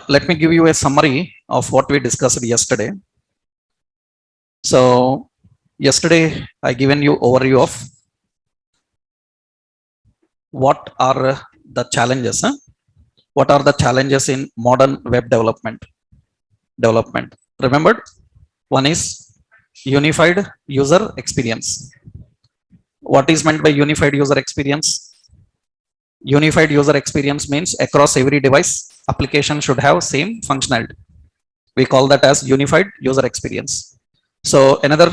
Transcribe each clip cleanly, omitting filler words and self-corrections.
Let me give you a summary of what we discussed yesterday. So yesterday I given you overview of what are the challenges. What are the challenges in modern web development? Remembered? One is unified user experience. What is meant by unified user experience? Unified user experience means across every device, application should have same functionality. We call that as unified user experience. So another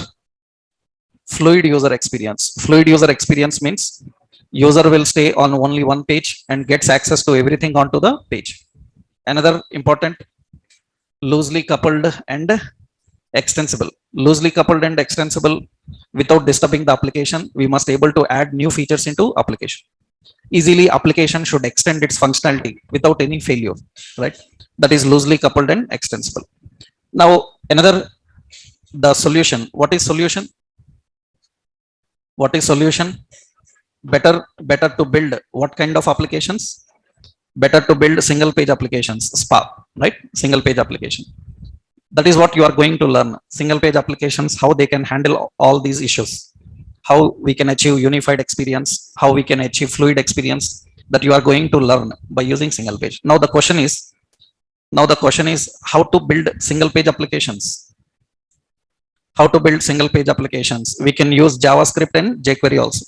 fluid user experience. Fluid user experience means user will stay on only one page and gets access to everything onto the page. Another important, loosely coupled and extensible. Loosely coupled and extensible, without disturbing the application, we must able to add new features into application. Easily application should extend its functionality without any failure, right? That is loosely coupled and extensible. Now another, the solution. What is solution? What is solution? Better to build what kind of applications? Better to build single page applications, SPA, right? Single page application. That is what you are going to learn. Single page applications, how they can handle all these issues, how we can achieve unified experience, how we can achieve fluid experience, that you are going to learn by using single page. Now the question is how to build single page applications. How to build single page applications? We can use JavaScript and jQuery also.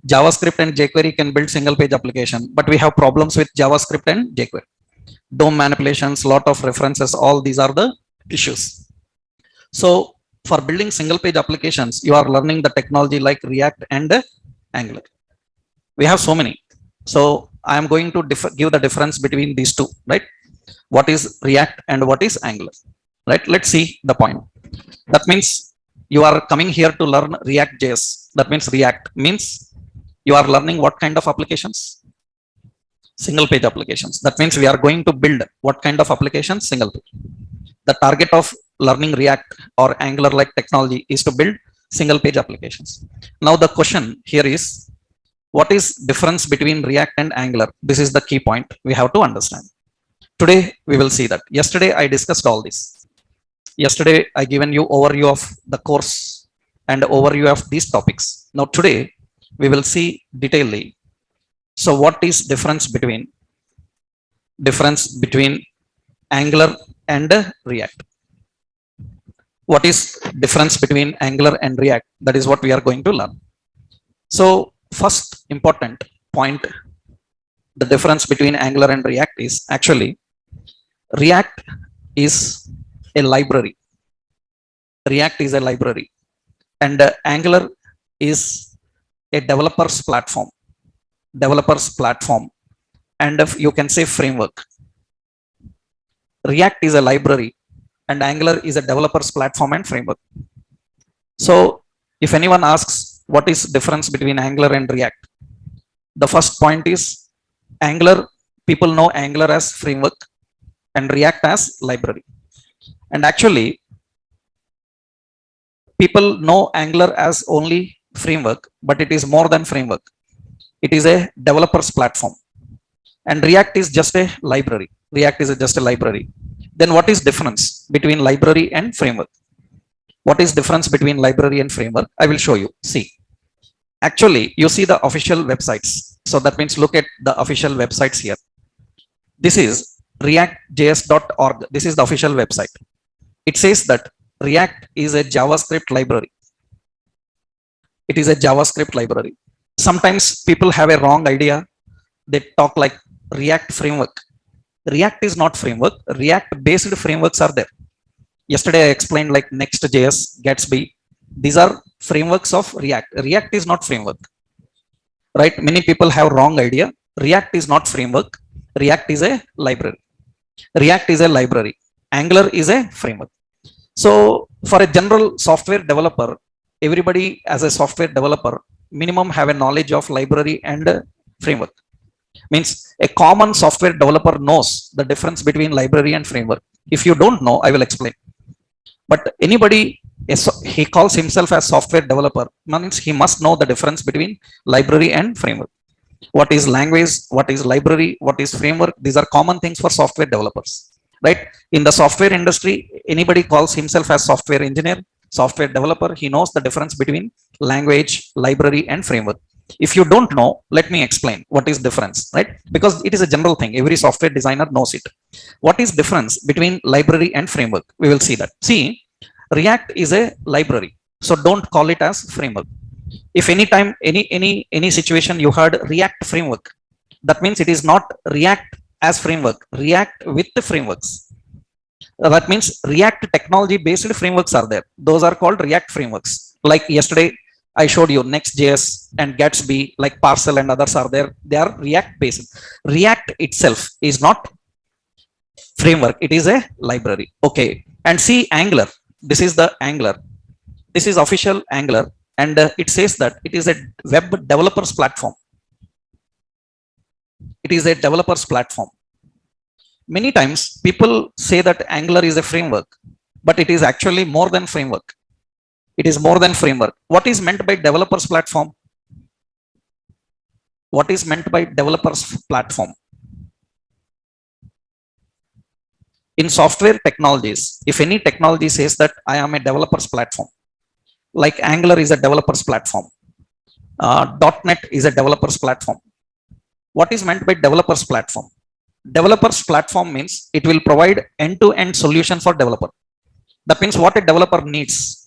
JavaScript and jQuery can build single page application, but we have problems with JavaScript and jQuery. DOM manipulations, lot of references, all these are the issues. So for building single page applications, you are learning the technology like React and Angular. We have so many. So I am going to give the difference between these two, right? What is React and what is Angular, right? Let's see the point. That means you are coming here to learn React.js. That means React means you are learning what kind of applications? Single page applications. That means we are going to build what kind of applications? Single page. The target of learning React or Angular like technology is to build single page applications. Now the question here is, what is difference between React and Angular? This is the key point we have to understand. Today we will see that. Yesterday I discussed all this. Yesterday I given you overview of the course and overview of these topics. Now today we will see detailedly. So what is difference between Angular and React? What is difference between Angular and React? That is what we are going to learn. So first important point, the difference between Angular and React is actually React is a library. React is a library and Angular is a developer's platform. And if you can say framework. React is a library and Angular is a developer's platform and framework. So if anyone asks what is difference between Angular and React, the first point is Angular, people know Angular as framework and React as library. And actually people know Angular as only framework, but it is more than framework. It is a developer's platform and React is just a library. Then what is difference between library and framework? What is difference between library and framework? I will show you. See, actually you see the official websites. So that means look at the official websites here. This is reactjs.org. This is the official website. It says that React is a JavaScript library. It is a JavaScript library. Sometimes people have a wrong idea. They talk like React framework. React is not framework. React based frameworks are there. Yesterday I explained like Next.js, Gatsby. These are frameworks of React. React is not framework, right? Many people have wrong idea. React is not framework. React is a library. Angular is a framework. So for a general software developer, everybody as a software developer minimum have a knowledge of library and framework. Means a common software developer knows the difference between library and framework. If you don't know, I will explain. But anybody, he calls himself as software developer, means he must know the difference between library and framework. What is language, what is library, what is framework? These are common things for software developers, right? In the software industry, anybody calls himself as software engineer, software developer, he knows the difference between language, library and framework. If you don't know, let me explain what is difference, right? Because it is a general thing, every software designer knows it. What is difference between library and framework? We will see that. See, React is a library, so don't call it as framework. If any time, any situation you heard React framework, that means it is not React as framework, React with the frameworks. That means React technology based frameworks are there, those are called React frameworks. Like yesterday I showed you Next.js and Gatsby, like Parcel and others are there, they are React based. React itself is not framework, it is a library. Okay, and see Angular, this is the Angular, this is official Angular, and it says that it is a web developers platform. It is a developers platform. Many times people say that Angular is a framework, but it is actually more than framework. It is more than framework. What is meant by developers platform? What is meant by developers platform? In software technologies, if any technology says that I am a developers platform, like Angular is a developers platform, .NET is a developers platform. What is meant by developers platform? Developers platform means it will provide end-to-end solution for developer. That means what a developer needs.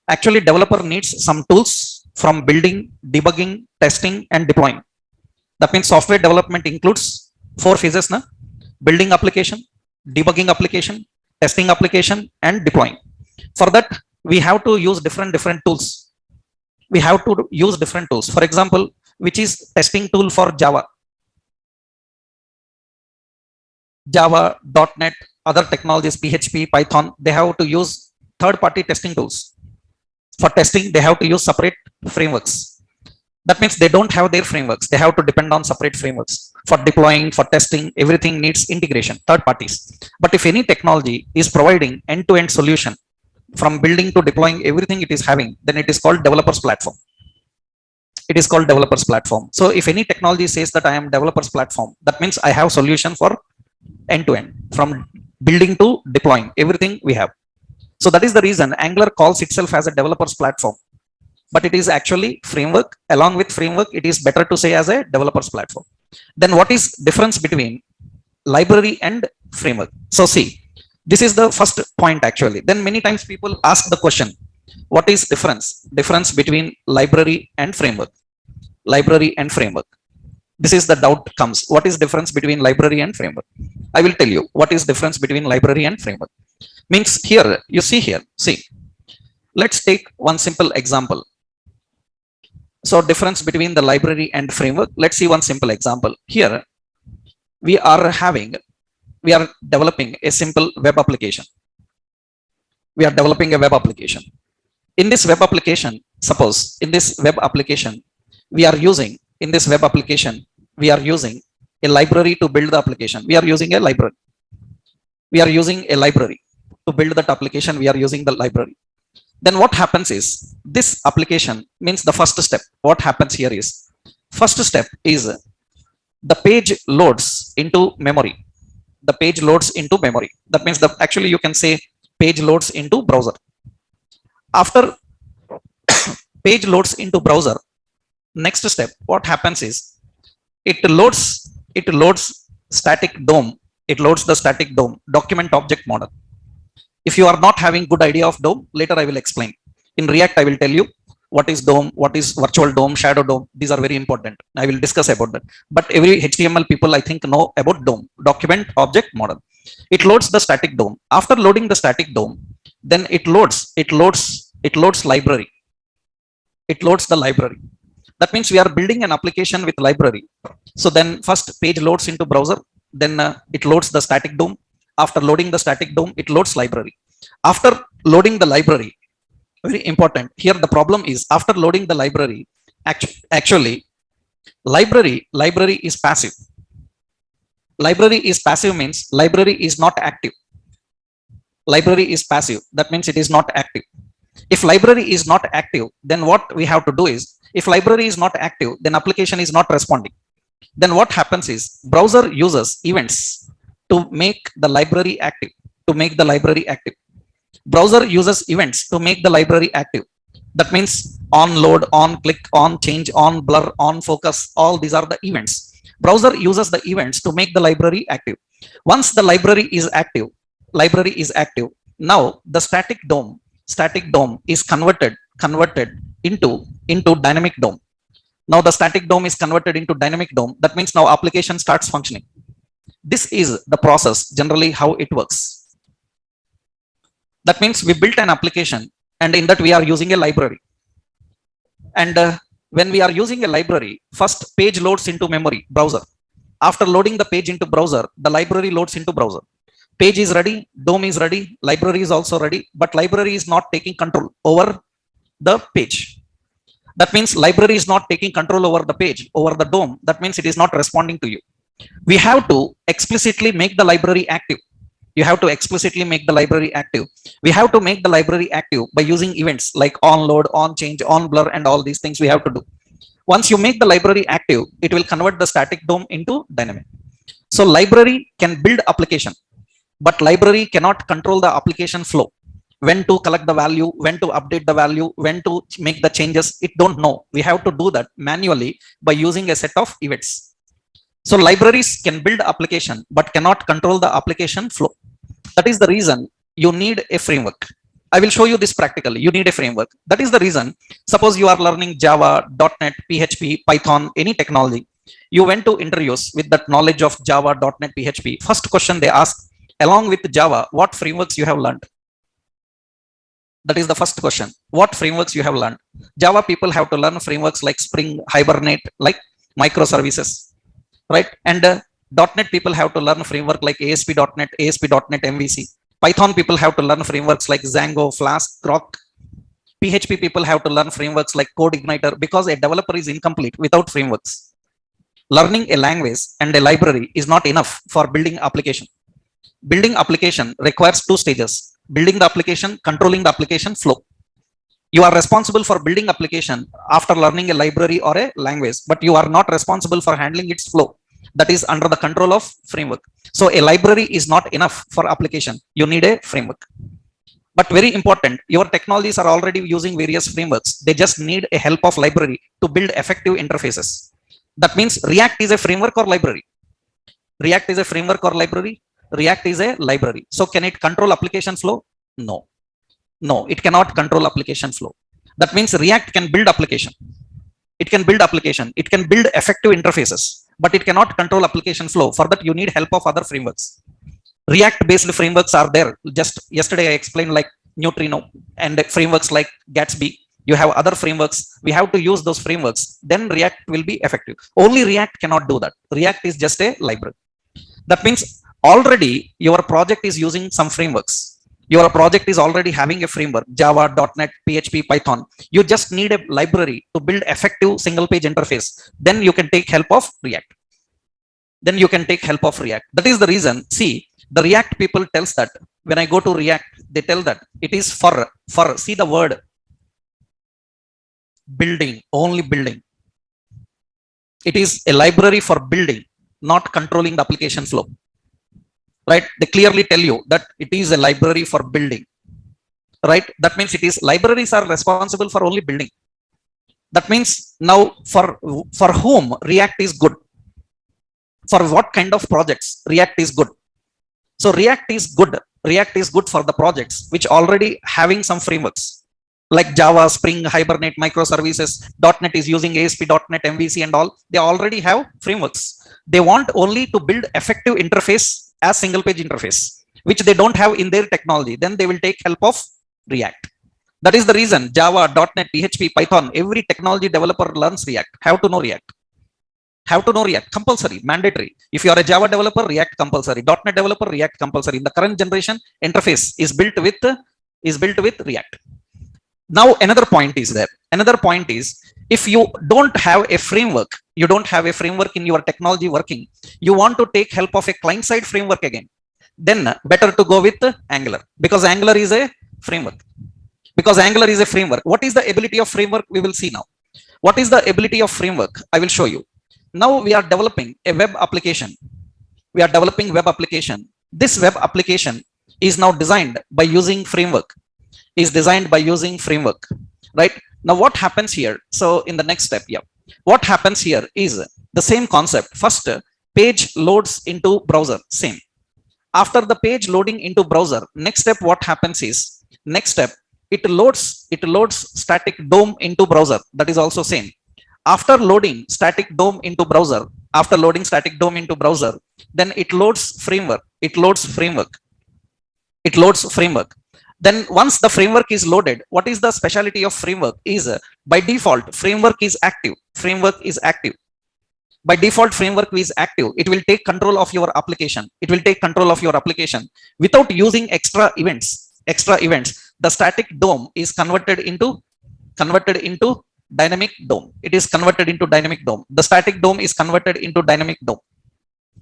Actually, developer needs some tools from building, debugging, testing, and deploying. That means software development includes 4 phases: na? Building application, debugging application, testing application, and deploying. For that, we have to use different tools. We have to use different tools. For example, which is testing tool for Java, .NET, other technologies, PHP, Python, they have to use third-party testing tools. For testing, they have to use separate frameworks. That means they don't have their frameworks. They have to depend on separate frameworks. For deploying, for testing, everything needs integration, third parties. But if any technology is providing end-to-end solution, from building to deploying, everything it is having, then it is called developers platform. It is called developers platform. So if any technology says that I am developers platform, that means I have solution for end-to-end, from building to deploying, everything we have. So that is the reason Angular calls itself as a developers platform, but it is actually framework. Along with framework, it is better to say as a developers platform. Then what is difference between library and framework? So see, this is the first point actually. Then many times people ask the question, what is difference between library and framework? Library and framework, this is the doubt comes. What is difference between library and framework? I will tell you what is difference between library and framework. Means here, you see here, see, let's take one simple example. So difference between the library and framework, let's see one simple example. Here we are developing a simple web application. We are developing a web application. In this web application, suppose in this web application, we are using a library to build the application. We are using a library. We are using a library to build that application. We are using the library. Then what happens is, this application means the first step. What happens here is, first step is the page loads into memory. The page loads into memory. That means actually you can say page loads into browser. After page loads into browser, next step, what happens is, it loads static DOM. It loads the static DOM, document object model. If you are not having good idea of DOM, later I will explain. In React, I will tell you what is DOM, what is virtual DOM, shadow DOM. These are very important. I will discuss about that. But every HTML people, I think, know about DOM, document object model. It loads the static DOM. After loading the static DOM, then it loads library. It loads the library. That means we are building an application with library. So then first page loads into browser, then it loads the static DOM. After loading the static DOM, it loads library. After loading the library, very important. Here the problem is, after loading the library, actually library is passive. Library is passive means library is not active. Library is passive. That means it is not active. If library is not active, then what we have to do is, if library is not active, then application is not responding. then what happens is browser uses events to make the library active, to make the library active. Browser uses events to make the library active. That means on load, on click, on change, on blur, on focus, all these are the events. Browser uses the events to make the library active. Once the library is active, now the static DOM is converted into dynamic DOM. Now the static DOM is converted into dynamic DOM. That means now application starts functioning. This is the process, generally how it works. That means we built an application, and in that we are using a library. And when we are using a library, first page loads into memory, browser. After loading the page into browser, the library loads into browser. Page is ready, DOM is ready, library is also ready, but library is not taking control over the page. That means library is not taking control over the page, over the DOM. That means it is not responding to you. We have to explicitly make the library active. You have to explicitly make the library active. We have to make the library active by using events like on load, on change, on blur, and all these things we have to do. Once you make the library active, it will convert the static DOM into dynamic. So library can build application, but library cannot control the application flow. When to collect the value, when to update the value, when to make the changes, it don't know. We have to do that manually by using a set of events. So libraries can build application, but cannot control the application flow. That is the reason you need a framework. I will show you this practically. You need a framework. That is the reason. Suppose you are learning Java, .NET, PHP, Python, any technology. You went to interviews with that knowledge of Java, .NET, PHP. First question they ask, along with Java, what frameworks you have learned? That is the first question. What frameworks you have learned? Java people have to learn frameworks like Spring, Hibernate, like microservices, right? And .NET people have to learn framework like ASP.NET, ASP.NET MVC. Python people have to learn frameworks like Django, Flask, Grok. PHP people have to learn frameworks like CodeIgniter, because a developer is incomplete without frameworks. Learning a language and a library is not enough for building application. Building application requires two stages: building the application, controlling the application flow. You are responsible for building application after learning a library or a language, but you are not responsible for handling its flow. That is under the control of framework. So a library is not enough for application. You need a framework. But very important, your technologies are already using various frameworks. They just need a help of library to build effective interfaces. That means React is a framework or library. React is a framework or library. React is a library. So can it control application flow? No. No, it cannot control application flow. That means React can build application. It can build application. It can build effective interfaces, but it cannot control application flow. For that, you need help of other frameworks. React based frameworks are there. Just yesterday I explained like Neutrino and frameworks like Gatsby. You have other frameworks. We have to use those frameworks. Then React will be effective. Only React cannot do that. React is just a library. That means already your project is using some frameworks. Your project is already having a framework, Java, .NET, PHP, Python. You just need a library to build effective single page interface. Then you can take help of React. That is the reason. See, the React people tells that when I go to React, they tell that it is for, see the word building, only building. It is a library for building, not controlling the application flow. Right? They clearly tell you that it is a library for building. Right? That means it is libraries are responsible for only building. That means now for whom React is good? For what kind of projects React is good? So React is good. React is good for the projects which already having some frameworks like Java, Spring, Hibernate, microservices. .NET is using ASP.NET, MVC and all. They already have frameworks. They want only to build effective interface as single page interface, which they don't have in their technology. Then they will take help of React. That is the reason Java, .NET, PHP, Python, every technology developer learns React. Have to know React. Have to know React. Compulsory, mandatory. If you are a Java developer, React compulsory. .NET developer, React compulsory. In the current generation, interface is built with React. Now another point is there. Another point is, if you don't have a framework, in your technology working, you want to take help of a client-side framework again, then better to go with Angular, because Angular is a framework. What is the ability of framework? We will see now. What is the ability of framework? I will show you. Now we are developing a web application. We are developing web application. This web application is now designed by using framework, right? Now what happens here? So in the next step, yeah, what happens here is the same concept. First, page loads into browser, same. After the page loading into browser, next step, what happens is, next step, it loads static DOM into browser, that is also same. After loading static DOM into browser, then it loads framework, then once the framework is loaded, what is the specialty of framework is, by default framework is active. By default framework is active. It will take control of your application. Without using extra events. The static DOM is converted into dynamic DOM. The static DOM is converted into dynamic DOM.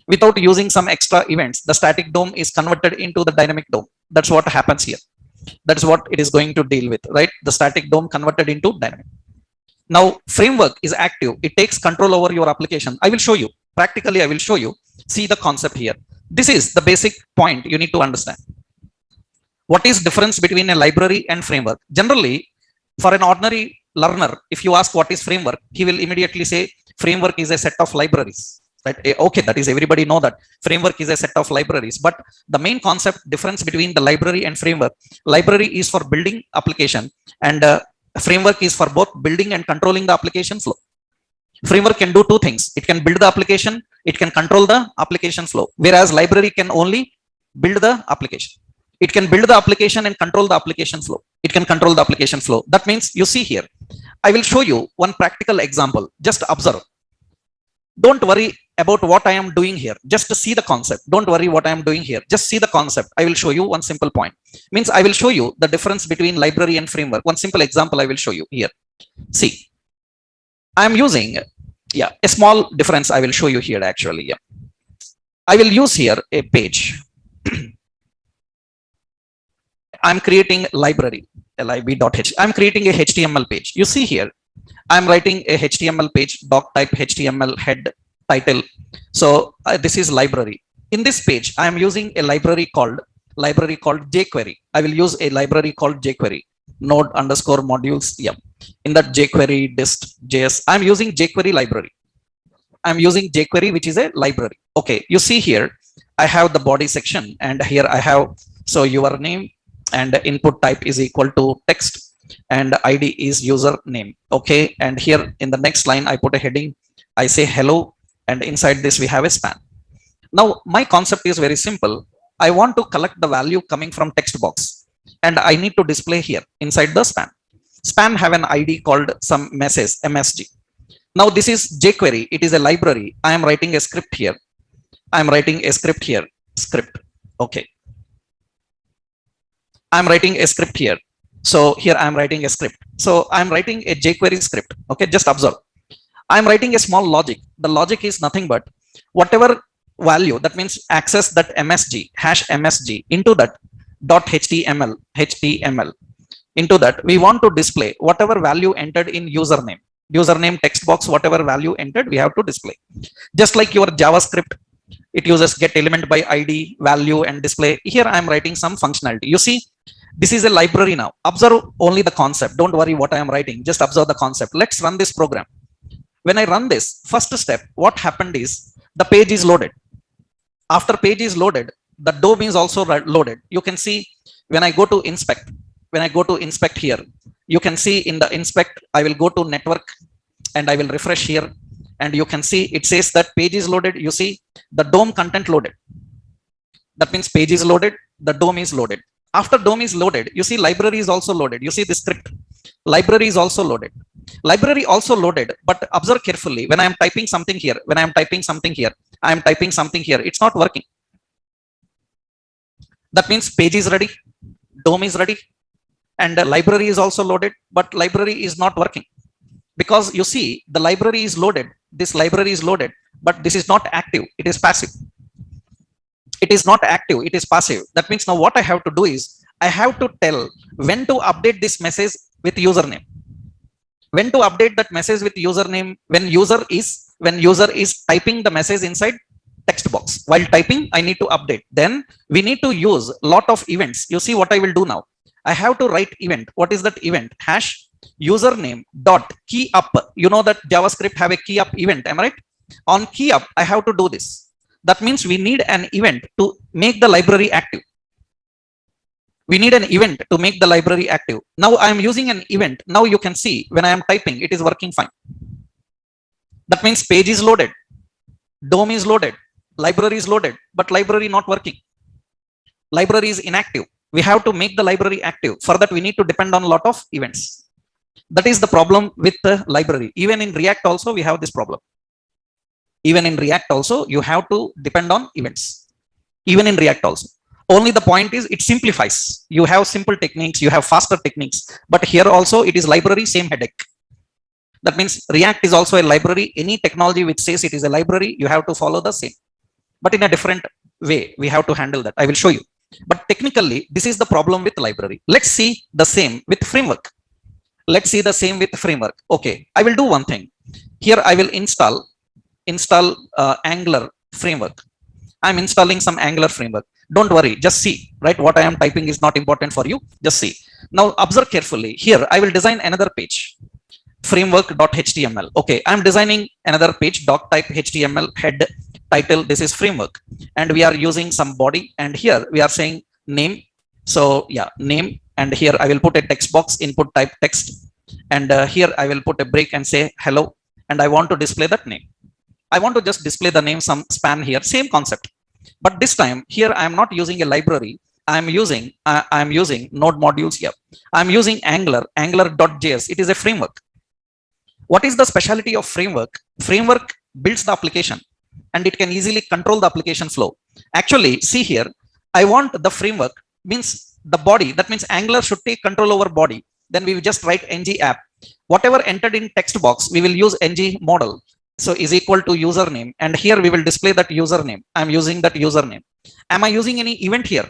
Without using some extra events, the static DOM is converted into the dynamic DOM. That's what happens here. That's what it is going to deal with, right? The static DOM converted into dynamic. Now framework is active. It takes control over your application. I will show you. Practically, I will show you. See the concept here. This is the basic point you need to understand. What is difference between a library and framework? Generally, for an ordinary learner, if you ask what is framework, he will immediately say framework is a set of libraries. Right? Okay, that is, everybody know that framework is a set of libraries. But the main concept difference between the library and framework: library is for building application, and framework is for both building and controlling the application flow. Framework can do two things: it can build the application, it can control the application flow, whereas library can only build the application. It can build the application and control the application flow. That means, you see here, I will show you one practical example. Just observe. Don't worry about what I am doing here. Just see the concept. Don't worry what I am doing here. Just see the concept. I will show you one simple point. Means I will show you the difference between library and framework. One simple example I will show you here. See, I am using, a small difference I will show you here actually. I will use here a page. I'm creating library, lib.h. I'm creating a HTML page. You see here, I'm writing a HTML page, doc type HTML, head, title. So this is library. In this page, I am using a library called jQuery. I will use a library called jQuery, node underscore modules. Yeah. In that jQuery dist JS, I'm using jQuery library. I'm using jQuery, which is a library. Okay. You see here, I have the body section, and here I have, so your name and input type is equal to text, and ID is username. Okay. And here in the next line, I put a heading. I say hello, and inside this we have a span. Now my concept is very simple. I want to collect the value coming from text box, and I need to display here inside the span. Span have an ID called some message, MSG. Now this is jQuery. It is a library. I am writing a script here. Script. Okay. I'm writing a script here. So here I'm writing a script. So I'm writing a jQuery script. Okay, just observe. I'm writing a small logic. The logic is nothing but whatever value, that means access that MSG, hash MSG into that .html, into that we want to display whatever value entered in username text box, whatever value entered, we have to display. Just like your JavaScript, it uses get element by ID, value, and display. Here I am writing some functionality. You see, this is a library now. Observe only the concept. Don't worry what I am writing. Just observe the concept. Let's run this program. When I run this, first step, what happened is the page is loaded. After page is loaded, the DOM is also loaded. You can see when I go to inspect, here, you can see in the inspect, I will go to network and I will refresh here. And you can see it says that page is loaded. You see the DOM content loaded. That means page is loaded, the DOM is loaded. After DOM is loaded, you see library is also loaded. You see the script. Library is also loaded. But observe carefully. When I am typing something here, it's not working. That means page is ready, DOM is ready, and the library is also loaded, but library is not working. Because you see, the library is loaded, this library is loaded, but this is not active, it is passive. It is not active, it is passive. That means now what I have to do is, I have to tell when to update this message with username. When to update that message with username, when user is when user is typing the message inside text box. While typing, I need to update. Then we need to use lot of events. You see what I will do now. I have to write event. What is that event? Hash username dot key up. You know that JavaScript have a key up event. Am I right? On key up, I have to do this. That means we need an event to make the library active. We need an event to make the library active. Now I am using an event. Now you can see when I am typing, it is working fine. That means page is loaded, DOM is loaded, library is loaded, but library not working. Library is inactive. We have to make the library active. For that, we need to depend on a lot of events. That is the problem with the library. Even in React also, we have this problem. Even in React also, you have to depend on events. Even in React also. Only the point is it simplifies. You have simple techniques, you have faster techniques, but here also it is library, same headache. That means React is also a library. Any technology which says it is a library, you have to follow the same, but in a different way. We have to handle that. I will show you. But technically, this is the problem with library. Let's see the same with framework. Let's see the same with framework. Okay, I will do one thing. Here I will install Angular framework. I'm installing some Angular framework. Don't worry, just see, right? What I am typing is not important for you. Just see. Now observe carefully. Here I will design another page. Framework.html. Okay, I'm designing another page. Doc type HTML head title. This is framework, and we are using some body. And here we are saying name. So yeah, name. And here I will put a text box, input type text. And here I will put a break and say hello. And I want to display that name. I want to just display the name, some span here. Same concept. But this time here I am not using a library. I'm using node modules here. I'm using Angular.js. It is a framework. What is the specialty of framework? Framework builds the application and it can easily control the application flow. Actually, see here, I want the framework means the body. That means Angular should take control over body. Then we will just write ng app. Whatever entered in text box, we will use ng model. So is equal to username. And here we will display that username. I'm using that username. Am I using any event here?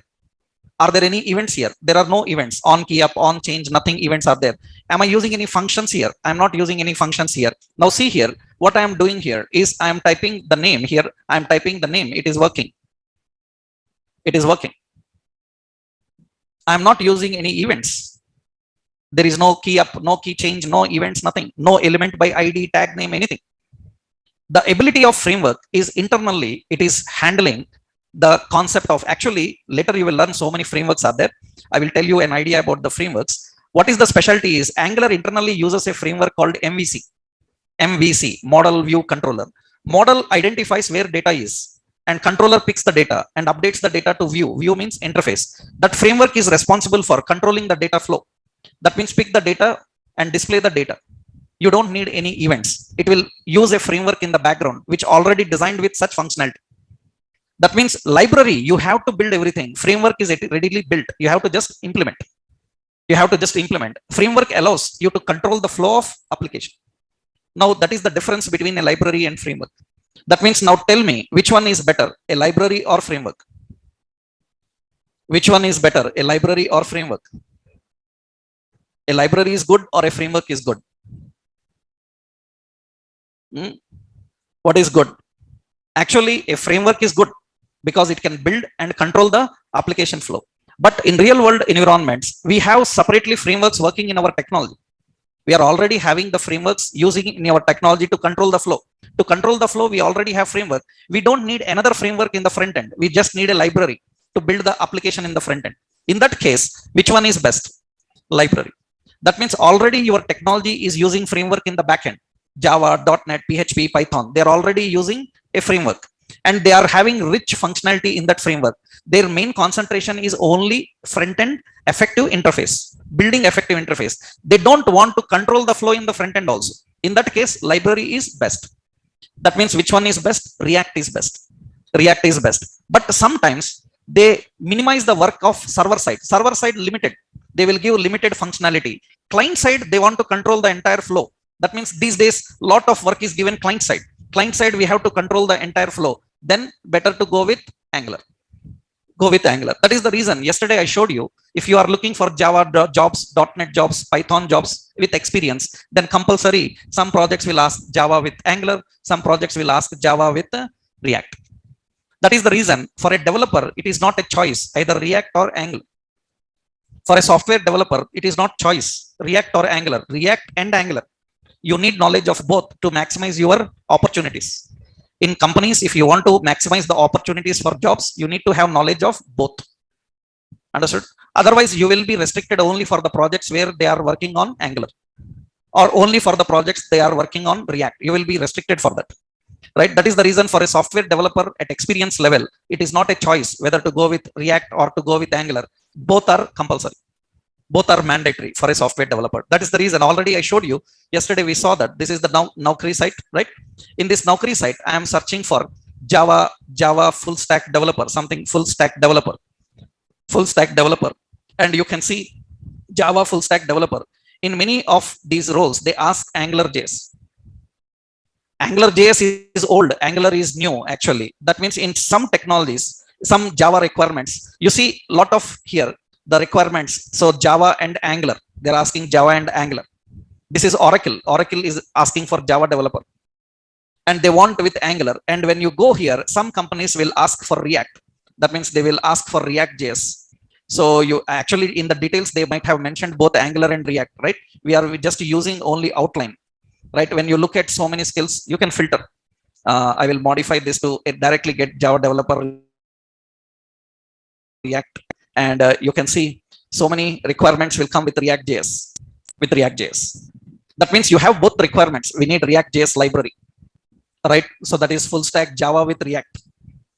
Are there any events here? There are no events. On key up, on change, nothing events are there. Am I using any functions here? I'm not using any functions here. Now see here, what I am doing here is I am typing the name here. I'm typing the name. It is working. It is working. I'm not using any events. There is no key up, no key change, no events, nothing. No element by ID, tag name, anything. The ability of framework is internally, it is handling the concept of, actually later you will learn so many frameworks are there. I will tell you an idea about the frameworks. What is the specialty is Angular internally uses a framework called MVC, model view controller. Model identifies where data is and controller picks the data and updates the data to view. View means interface. That framework is responsible for controlling the data flow. That means pick the data and display the data. You don't need any events. It will use a framework in the background, which already designed with such functionality. That means library, you have to build everything. Framework is readily built. You have to just implement. You have to just implement. Framework allows you to control the flow of application. Now that is the difference between a library and framework. That means now tell me, which one is better, a library or framework? Which one is better, a library or framework? A library is good or a framework is good? What is good? Actually, a framework is good because it can build and control the application flow. But in real world environments, we have separately frameworks working in our technology. We are already having the frameworks using in our technology to control the flow. To control the flow, we already have framework. We don't need another framework in the front end. We just need a library to build the application in the front end. In that case, which one is best? Library. That means already your technology is using framework in the backend. Java, .NET, PHP, Python. They are already using a framework and they are having rich functionality in that framework. Their main concentration is only front-end effective interface, building effective interface. They don't want to control the flow in the front end also. In that case, library is best. That means which one is best? React is best. React is best. But sometimes they minimize the work of server side. Server side limited. They will give limited functionality. Client side, they want to control the entire flow. That means these days, lot of work is given client side. Client side, we have to control the entire flow. Then better to go with Angular. go with Angular. That is the reason yesterday I showed you, if you are looking for Java jobs, .NET jobs, Python jobs with experience, then compulsory some projects will ask Java with Angular, some projects will ask Java with React. That is the reason for a developer it is not a choice either React or Angular. For a software developer it is not choice React or Angular, React and Angular. You need knowledge of both to maximize your opportunities. In companies, if you want to maximize the opportunities for jobs, you need to have knowledge of both. Understood? Otherwise, you will be restricted only for the projects where they are working on Angular, or only for the projects they are working on React. You will be restricted for that. Right? That is the reason for a software developer at experience level, it is not a choice whether to go with React or to go with Angular. Both are compulsory. Both are mandatory for a software developer. That is the reason already I showed you yesterday. We saw that this is the Naukri site, right? In this Naukri site, I am searching for Java full stack developer, something full stack developer, and you can see Java full stack developer. In many of these roles, they ask AngularJS. AngularJS is old, Angular is new actually. That means in some technologies, some Java requirements, you see lot of here the requirements. So Java and Angular, they're asking Java and Angular. This is Oracle. Oracle is asking for Java developer, and they want with Angular. And when you go here, some companies will ask for React. That means they will ask for React.js. So you actually in the details, they might have mentioned both Angular and React, right? We are just using only outline, right? When you look at so many skills, you can filter. I will modify this to directly get Java developer React. And you can see so many requirements will come with React.js. That means you have both requirements. We need React.js library, right? So that is full stack Java with React.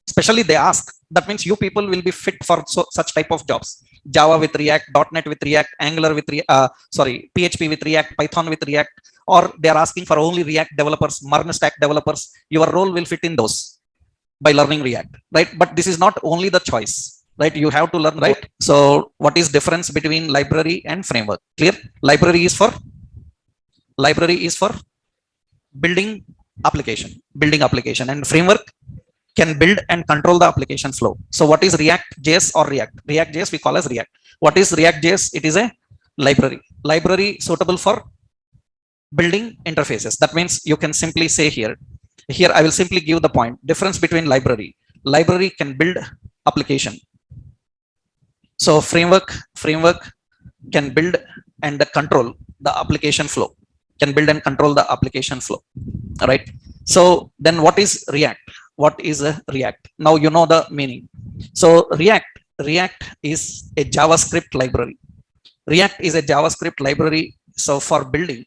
Especially they ask, that means you people will be fit for such type of jobs. Java with React, .NET with React, Angular with PHP with React, Python with React, or they are asking for only React developers, MERN stack developers. Your role will fit in those by learning React, right? But this is not only the choice, right? You have to learn, right? So what is difference between library and framework? Clear? Library is for building application, and framework can build and control the application flow. So what is React.js or React? React.js we call as React. What is React.js? It is a library suitable for building interfaces. That means you can simply say here I will simply give the point difference between library can build application. So framework can build and control the application flow, right? So then what is React? Now you know the meaning. So React is a JavaScript library. So for building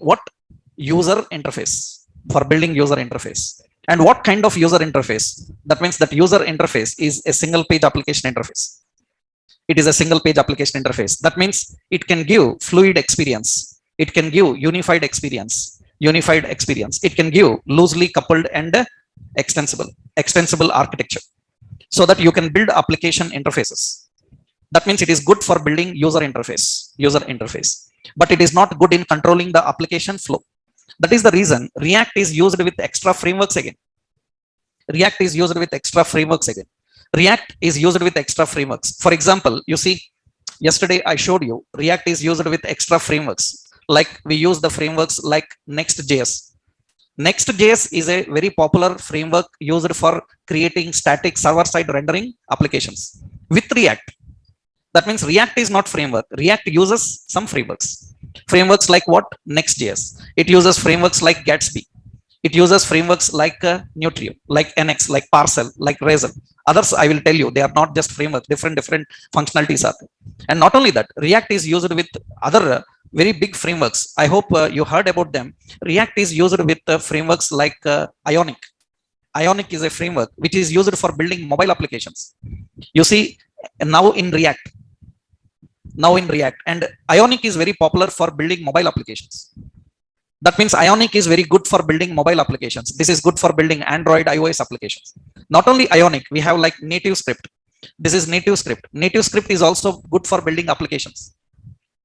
what? User interface. And what kind of user interface? That means that user interface is a single page application interface. That means it can give fluid experience. It can give unified experience. It can give loosely coupled and extensible architecture, so that you can build application interfaces. That means it is good for building user interface, but it is not good in controlling the application flow. That is the reason React is used with extra frameworks again. For example, you see, yesterday I showed you React is used with extra frameworks. Like we use the frameworks like Next.js. Next.js is a very popular framework used for creating static server-side rendering applications with React. That means React is not framework. React uses some frameworks. Frameworks like what? Next.js. It uses frameworks like Gatsby. It uses frameworks like Nutrio, like NX, like Parcel, like Razor. Others, I will tell you, they are not just frameworks. Different functionalities are there. And not only that, React is used with other very big frameworks. I hope you heard about them. React is used with frameworks like Ionic. Ionic is a framework which is used for building mobile applications. You see, now in React, and Ionic is very popular for building mobile applications. That means Ionic is very good for building mobile applications. This is good for building Android, iOS applications. Not only Ionic, we have like NativeScript. This is NativeScript. NativeScript is also good for building applications.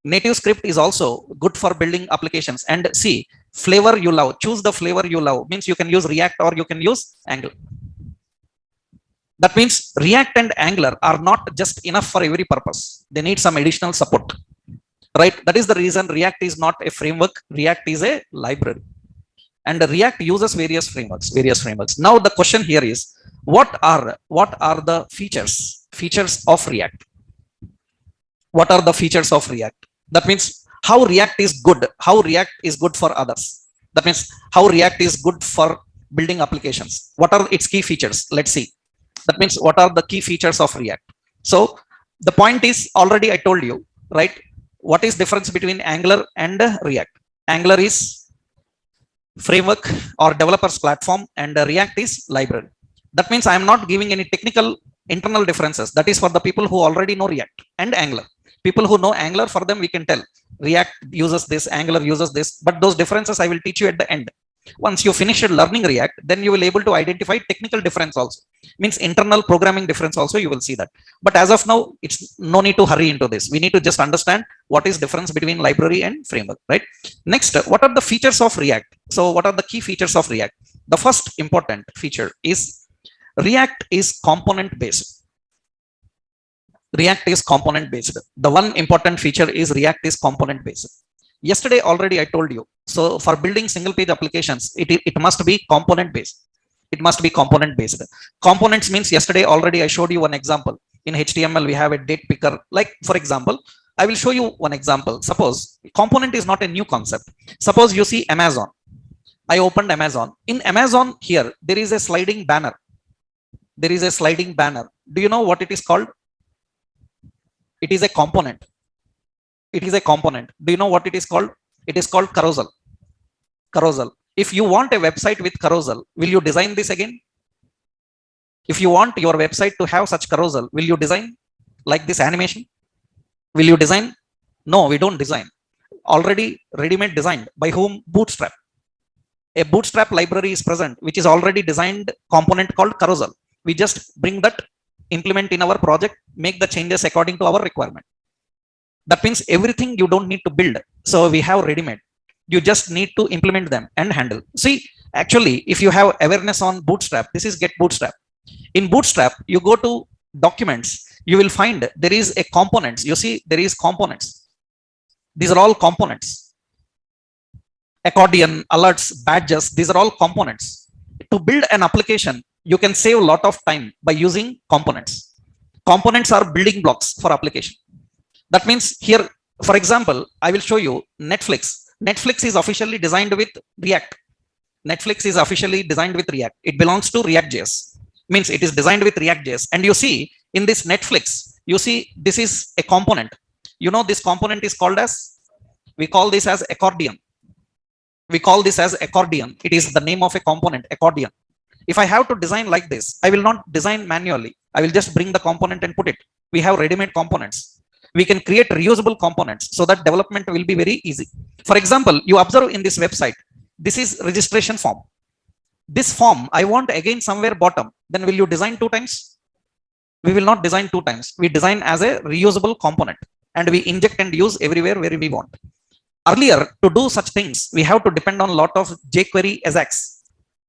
NativeScript is also good for building applications. And see, flavor you love, choose the flavor you love. Means you can use React or you can use Angular. That means React and Angular are not just enough for every purpose. They need some additional support, right? That is the reason React is not a framework. React is a library, and React uses various frameworks. Now the question here is, what are the features of React? What are the features of React? That means how React is good, how React is good for others. That means how React is good for building applications. What are its key features? Let's see. That means what are the key features of React? So the point is, already I told you, right? What is difference between Angular and React? Angular is framework or developers platform, and React is library. That means I am not giving any technical internal differences. That is for the people who already know React and Angular. People who know Angular, for them we can tell React uses this, Angular uses this, but those differences I will teach you at the end. Once you finish learning React, then you will able to identify technical difference also, means internal programming difference also, you will see that. But as of now, it's no need to hurry into this. We need to just understand what is difference between library and framework, right? Next, what are the features of React? So what are the key features of React? The first important feature is React is component based. React is component based. The one important feature is React is component based. Yesterday already I told you. So for building single page applications, it must be component based. It must be component based. Components means, yesterday already I showed you one example. In HTML we have a date picker. Like for example, I will show you one example. Suppose component is not a new concept. Suppose you see Amazon. I opened Amazon. In Amazon here, there is a sliding banner. There is a sliding banner. Do you know what it is called? It is a component. It is a component. Do you know what it is called? It is called carousel. Carousel. If you want a website with carousel, will you design this again? If you want your website to have such carousel, will you design like this animation? Will you design? No, we don't design. Already ready-made designed. By whom? Bootstrap. A Bootstrap library is present, which is already designed component called carousel. We just bring that, implement in our project, make the changes according to our requirement. That means everything you don't need to build. So we have ready-made. You just need to implement them and handle. See, actually, if you have awareness on Bootstrap, this is Get Bootstrap. In Bootstrap, you go to documents, you will find there is a components. You see, there is components. These are all components. Accordion, alerts, badges, these are all components. To build an application, you can save a lot of time by using components. Components are building blocks for application. That means here, for example, I will show you Netflix. Netflix is officially designed with React. Netflix is officially designed with React. It belongs to React.js. Means it is designed with React.js. And you see in this Netflix, you see this is a component. You know this component is called as, we call this as accordion. We call this as accordion. It is the name of a component, accordion. If I have to design like this, I will not design manually. I will just bring the component and put it. We have ready-made components. We can create reusable components so that development will be very easy. For example, you observe in this website, this is registration form. This form I want again somewhere bottom. Then will you design 2 times? We will not design 2 times. We design as a reusable component and we inject and use everywhere where we want. Earlier, to do such things, we have to depend on a lot of jQuery AJAX.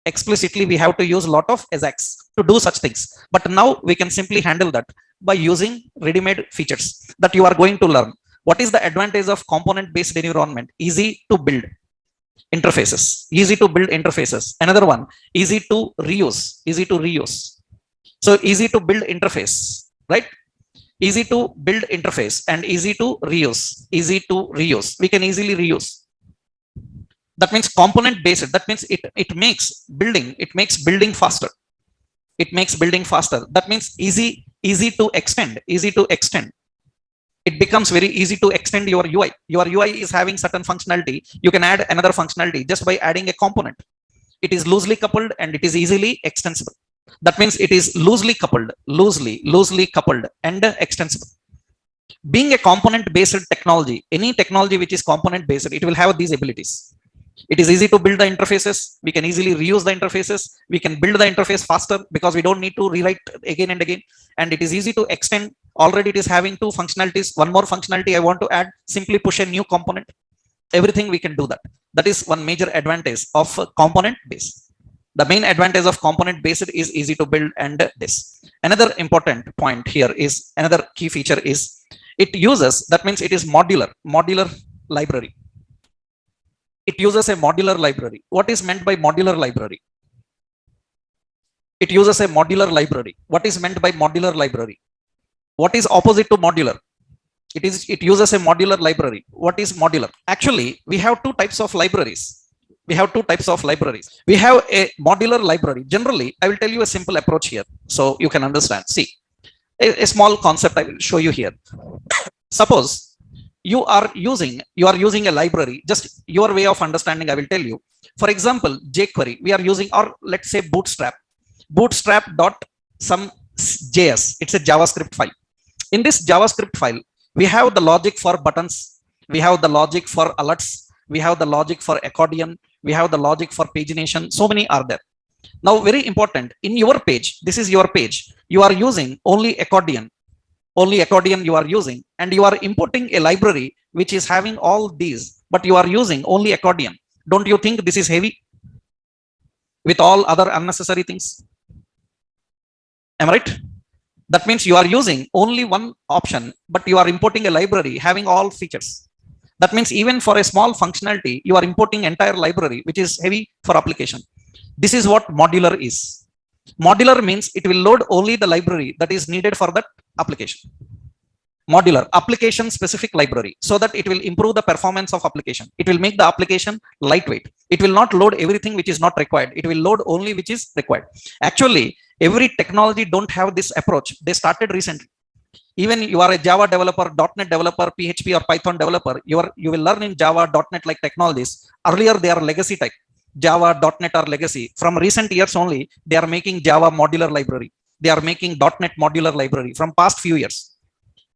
Explicitly, we have to use a lot of AJAX to do such things. But now we can simply handle that by using ready-made features that you are going to learn. What is the advantage of component-based environment? Easy to build interfaces. Easy to build interfaces. Another one, easy to reuse. Easy to reuse. So easy to build interface, right? Easy to build interface and easy to reuse. Easy to reuse. We can easily reuse. That means component based. That means it makes building faster. It makes building faster. That means easy to extend. Easy to extend. It becomes very easy to extend your UI. Your UI is having certain functionality. You can add another functionality just by adding a component. It is loosely coupled and it is easily extensible. That means it is loosely coupled and extensible. Being a component based technology, any technology which is component based, it will have these abilities. It is easy to build the interfaces. We can easily reuse the interfaces. We can build the interface faster because we don't need to rewrite again and again. And it is easy to extend. Already it is having 2 functionalities. One more functionality I want to add, simply push a new component. Everything we can do that. That is one major advantage of component based. The main advantage of component based is easy to build. And this another important point here is another key feature is it uses, that means it is modular library. It uses a modular library. What is meant by modular library? It uses a modular library. What is meant by modular library? What is opposite to modular? It uses a modular library. What is modular? Actually, we have two types of libraries. We have a modular library. Generally, I will tell you a simple approach here so you can understand. See, a small concept I will show you here. Suppose you are using a library. Just your way of understanding, I will tell you. For example, jQuery we are using, or let's say bootstrap dot some js. It's a JavaScript file. In this JavaScript file, we have the logic for buttons, we have the logic for alerts, we have the logic for accordion, we have the logic for pagination. So many are there. Now, very important, in your page, this is your page, you are using only accordion you are using, and you are importing a library which is having all these, but you are using only accordion. Don't you think this is heavy with all other unnecessary things? Am I right? That means you are using only one option, but you are importing a library having all features. That means even for a small functionality, you are importing entire library, which is heavy for application. This is what modular is. Modular means it will load only the library that is needed for that application. Modular, application specific library, so that it will improve the performance of application. It will make the application lightweight. It will not load everything which is not required. It will load only which is required. Actually, every technology don't have this approach. They started recently. Even you are a Java developer, .NET developer, PHP or Python developer, you will learn in Java, .NET like technologies. Earlier they are legacy type. Java, .NET are legacy. From recent years only, they are making Java modular library. They are making .NET modular library from past few years.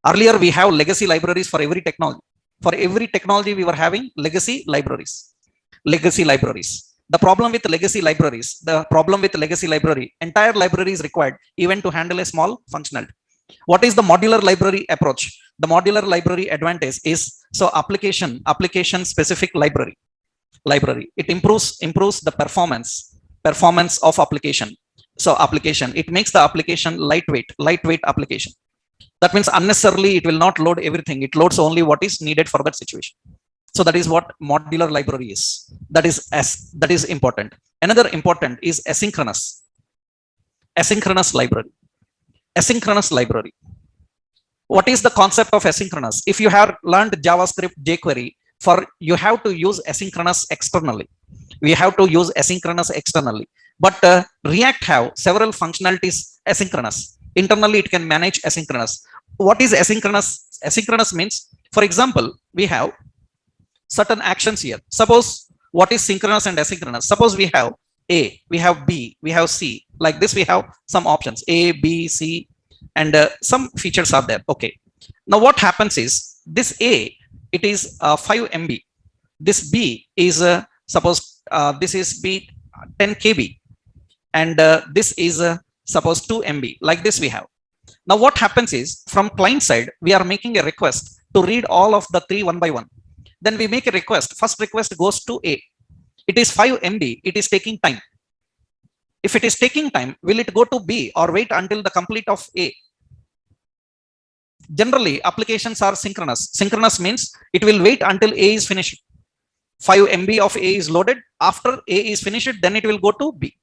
Earlier we have legacy libraries for every technology. For every technology we were having legacy libraries. The problem with legacy library, entire library is required even to handle a small functionality. What is the modular library approach? The modular library advantage is, so application specific library. It improves the performance of application. So application, it makes the application lightweight application. That means unnecessarily it will not load everything. It loads only what is needed for that situation. So that is what modular library is. That is important. Another important is asynchronous library. What is the concept of asynchronous? If you have learned JavaScript, jQuery, you have to use asynchronous externally. But React have several functionalities asynchronous. Internally, it can manage asynchronous. What is asynchronous? Asynchronous means, for example, we have certain actions here. Suppose, what is synchronous and asynchronous? Suppose we have A, we have B, we have C. Like this, we have some options A, B, C, and some features are there. Okay. Now, what happens is this A, it is 5 MB. This B is suppose this is B 10 KB, and this is suppose 2 MB. Like this, we have. Now, what happens is from client side, we are making a request to read all of the 3 one by one. Then we make a request. First request goes to A. It is 5 MB. It is taking time. If it is taking time, will it go to B or wait until the complete of A? Generally, applications are synchronous. Synchronous means it will wait until A is finished. 5 MB of A is loaded. After A is finished, then it will go to B.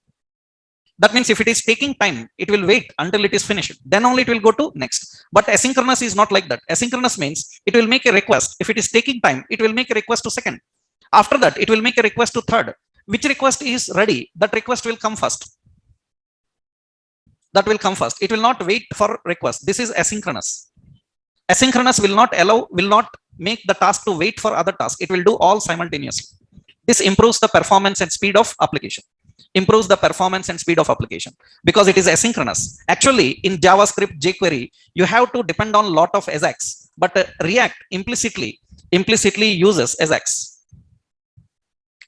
That means if it is taking time, it will wait until it is finished. Then only it will go to next. But asynchronous is not like that. Asynchronous means it will make a request. If it is taking time, it will make a request to second. After that, it will make a request to third. Which request is ready? That request will come first. It will not wait for request. This is asynchronous. Asynchronous will not make the task to wait for other tasks. It will do all simultaneously. This improves the performance and speed of application. Because it is asynchronous. Actually, in JavaScript, jQuery, you have to depend on lot of AJAX, but React implicitly uses AJAX.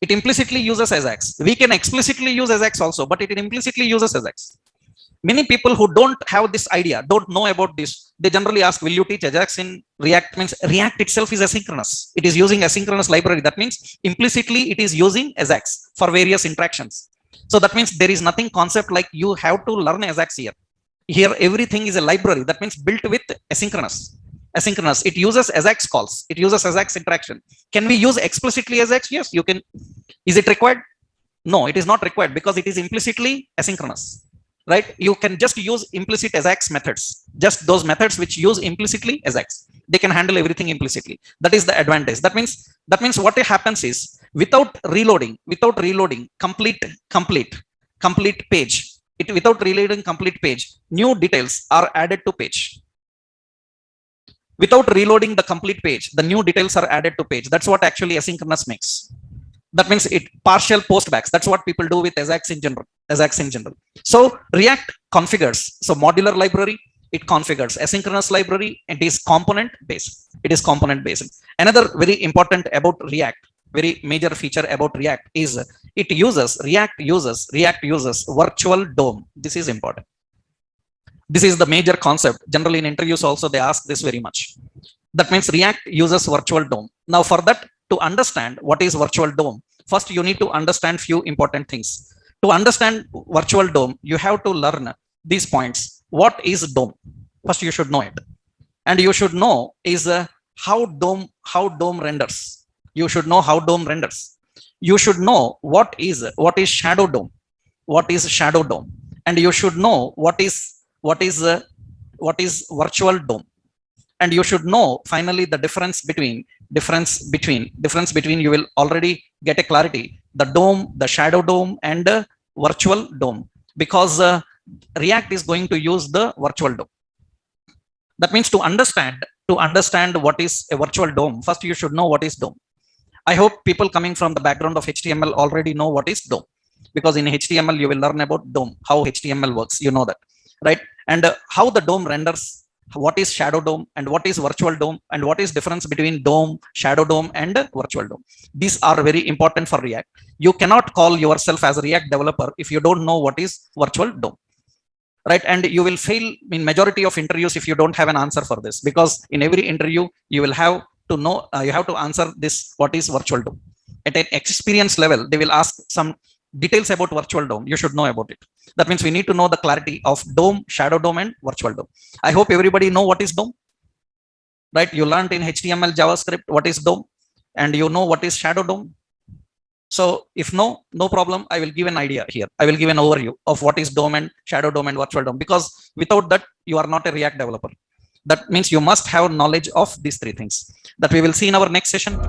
We can explicitly use AJAX also, but it implicitly uses AJAX. Many people who don't have this idea, don't know about this, they generally ask, will you teach AJAX in React? Means React itself is asynchronous. It is using asynchronous library. That means implicitly it is using AJAX for various interactions. So that means there is nothing concept like you have to learn Ajax here. Here everything is a library. That means built with asynchronous. Asynchronous. It uses Ajax calls. It uses Ajax interaction. Can we use explicitly Ajax? Yes, you can. Is it required? No, it is not required because it is implicitly asynchronous. Right? You can just use implicit Ajax methods. Just those methods which use implicitly Ajax. They can handle everything implicitly. That is the advantage. That means what happens is without reloading, complete page. Without reloading complete page, new details are added to page. Without reloading the complete page, the new details are added to page. That's what actually asynchronous makes. That means it partial postbacks. That's what people do with Ajax in general. So React configures. So modular library, it configures. Asynchronous library, it is component based. Another very important about React, very major feature about React is React uses virtual DOM. This is important. This is the major concept. Generally in interviews also they ask this very much. That means React uses virtual DOM. Now for that, to understand what is virtual DOM, first you need to understand few important things. To understand virtual DOM, you have to learn these points. What is DOM? First you should know it. And you should know is how DOM renders. You should know how DOM renders. You should know what is shadow DOM. And you should know what is virtual DOM. And you should know finally the difference between you will already get a clarity, the DOM, the shadow DOM, and virtual DOM, because React is going to use the virtual DOM. That means to understand what is a virtual DOM, first you should know what is DOM. I hope people coming from the background of HTML already know what is DOM, because in HTML you will learn about DOM, how HTML works, you know that, right? And how the DOM renders, what is shadow DOM and what is virtual DOM, and what is difference between DOM, shadow DOM, and virtual DOM. These are very important for React. You cannot call yourself as a React developer if you don't know what is virtual DOM, right? And you will fail in majority of interviews if you don't have an answer for this, because in every interview you will have to know, you have to answer this, what is virtual DOM. At an experience level, they will ask some details about virtual DOM. You should know about it. That means we need to know the clarity of DOM, shadow DOM, and virtual DOM. I hope everybody know what is DOM, right? You learned in HTML, JavaScript what is DOM, and you know what is shadow DOM. So if no problem, I will give an idea here. I will give an overview of what is DOM and shadow DOM and virtual DOM, because without that you are not a React developer. That means you must have knowledge of these three things that we will see in our next session.